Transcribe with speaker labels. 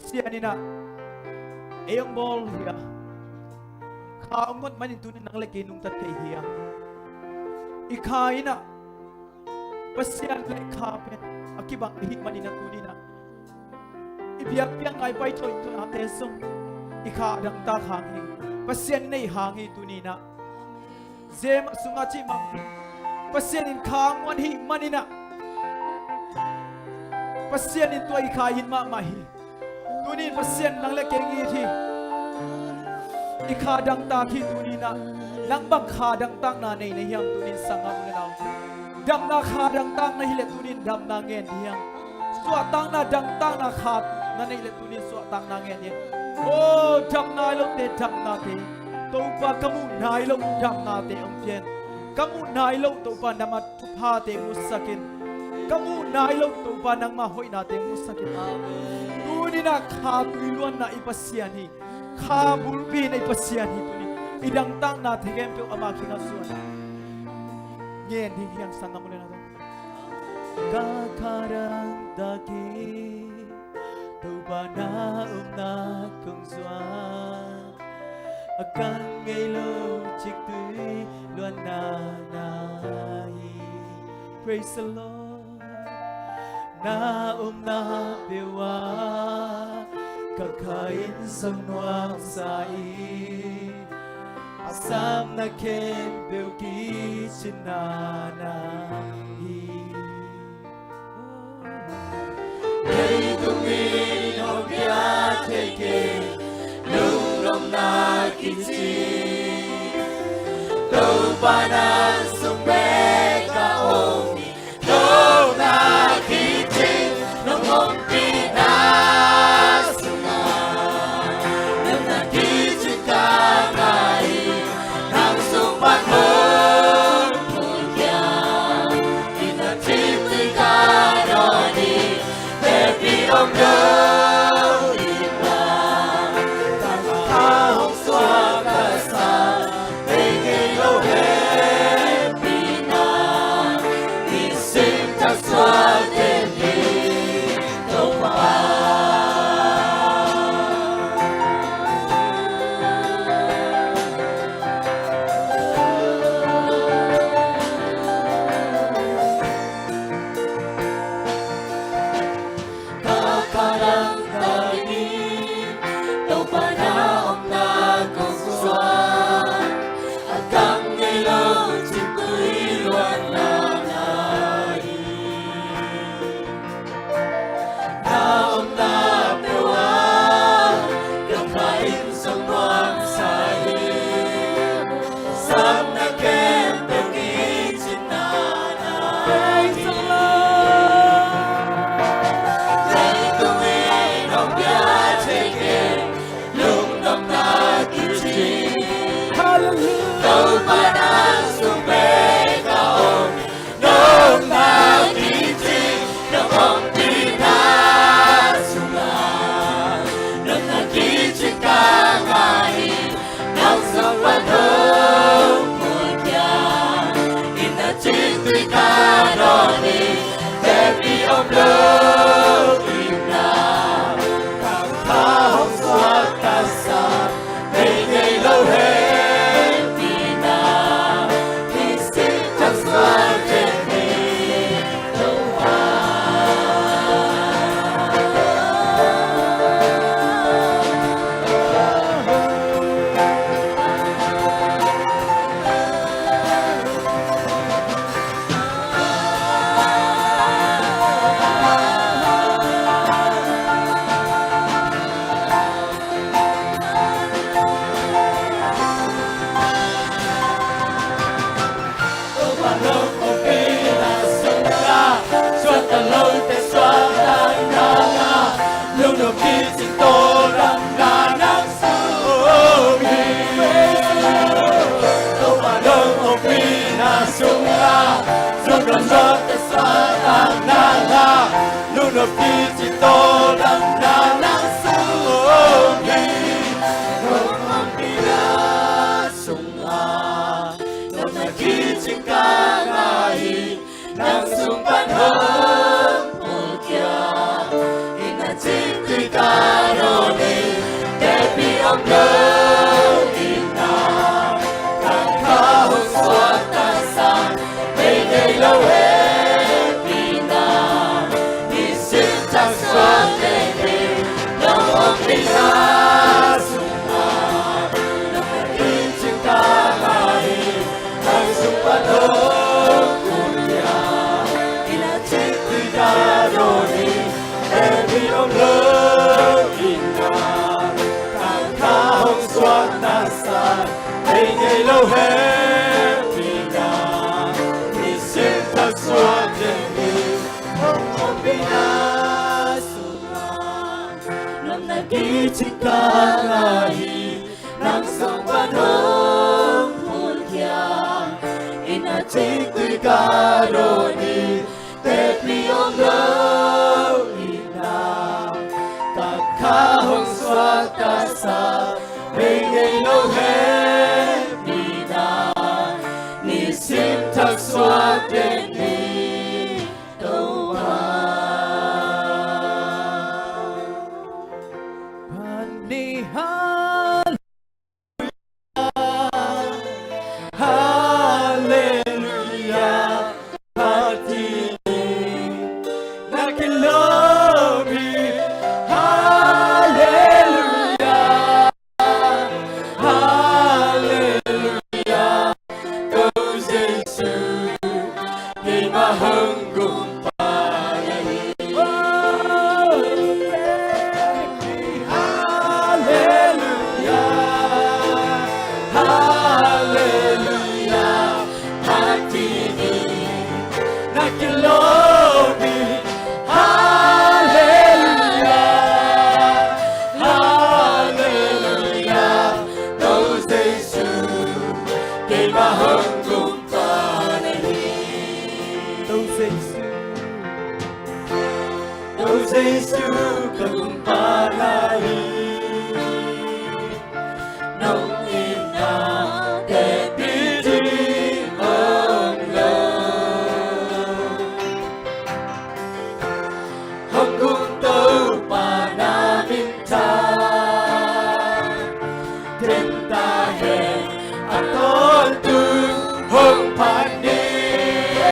Speaker 1: sianina eyong bol hiya kaungot manin tunin nang lagi nung tatay hiya ikaina pasian le kapet akibang ihit manina tunina ibiyak piang ay pai toy to atesong ikadang ta hangi pasian nei hangi tunina zem sungachi mam pasian in kangwan hi manina pasian in toy kain ma mahi tunin pasian nang le kengi thi ikadang ta khi tunina lang bang khadang tang na nei nei hiam tunin sangam na naw dam na khadang tang na hile tunin dam na ngen hiam suwa tang na dang tang na khat na nei le tunin suwa tang na ngen hiam oh dam na lo te dam na te to pa kamu nai lo dam na te ang pien kamu nai lo to pa namat pha te musakin kamu nai lo to pa nang ma hoi na te musakin amen tunina kha tuiluan na ipasian hi kha bulbi na ipasian hi tunin idang tang na thegem pe ama kinga suan ngen di yang sangam na to kakarang daki to ba na na kung zwa akan ngay lo chik tui luan na nai praise the Lord na na bewa kakain sang nuang sai asam na ken beu ki chinana hi
Speaker 2: Cây tung in hồn bia thế kê lung rong na kỳ chi đâu ba na sung bé ca ôm đâu na kỳ chi nông hồn pi na sung na nem na kỳ chi ca ngai nang sung ban hồn hồn kia in na chim tươi ca đó đi baby ông đâu in na ta hong xóa cả xa đây ngày lâu hết vì na vì sinh ta xóa tên đi đâu mà kakarang dagi đâu ba na ông na cùng xóa agang ngày lâu chỉ tươi loan na nai na ông na bewa kakain sang nuang sai sam na ken bengi chinana
Speaker 1: praise the Lord
Speaker 2: Cây tung in hồng bia thế kê lung đâm na kỳ chi
Speaker 1: hallelujah
Speaker 2: đâu ba na sung bé ca ôm nông na kỳ chi nông hồng pi na sung na nông na kỳ chi ca ngai nông sung ban hông mùi kia in na chi tươi ca đó đi baby ông đâu in na thằng ta hông xóa ta xa đây ngày lâu hết vì na thì xin chẳng xóa trên đi đâu hoa đâu mà lâu không biết là sống ra xóa ta lâu te xóa ta na na lâu đầu khi chính tô rằng là nắng sương đâu mà lâu không biết là sống ra xóa ta xóa te xóa ta na na lâu đầu khi chính tô rằng là nắng sương đâu mà biết là sống ra đâu mà khi chính ca ngai nang sung ban hông mùi kia in na chim tươi ca nagitikahi ng sampanong pulya inatik ko'y karoni tepiong ina kakahong swata sa bengay lohemina nisimtak swate ni Hallelujah, Hatini, Nakilobi, Hallelujah, Hallelujah, Kau Jesus, Di mahanggung panahi. Hallelujah, Hatini, Nakilobi, Hallelujah, Hallelujah, Kau Jesus, Di mahanggung panahi. Kau Jesus, Kau panahi.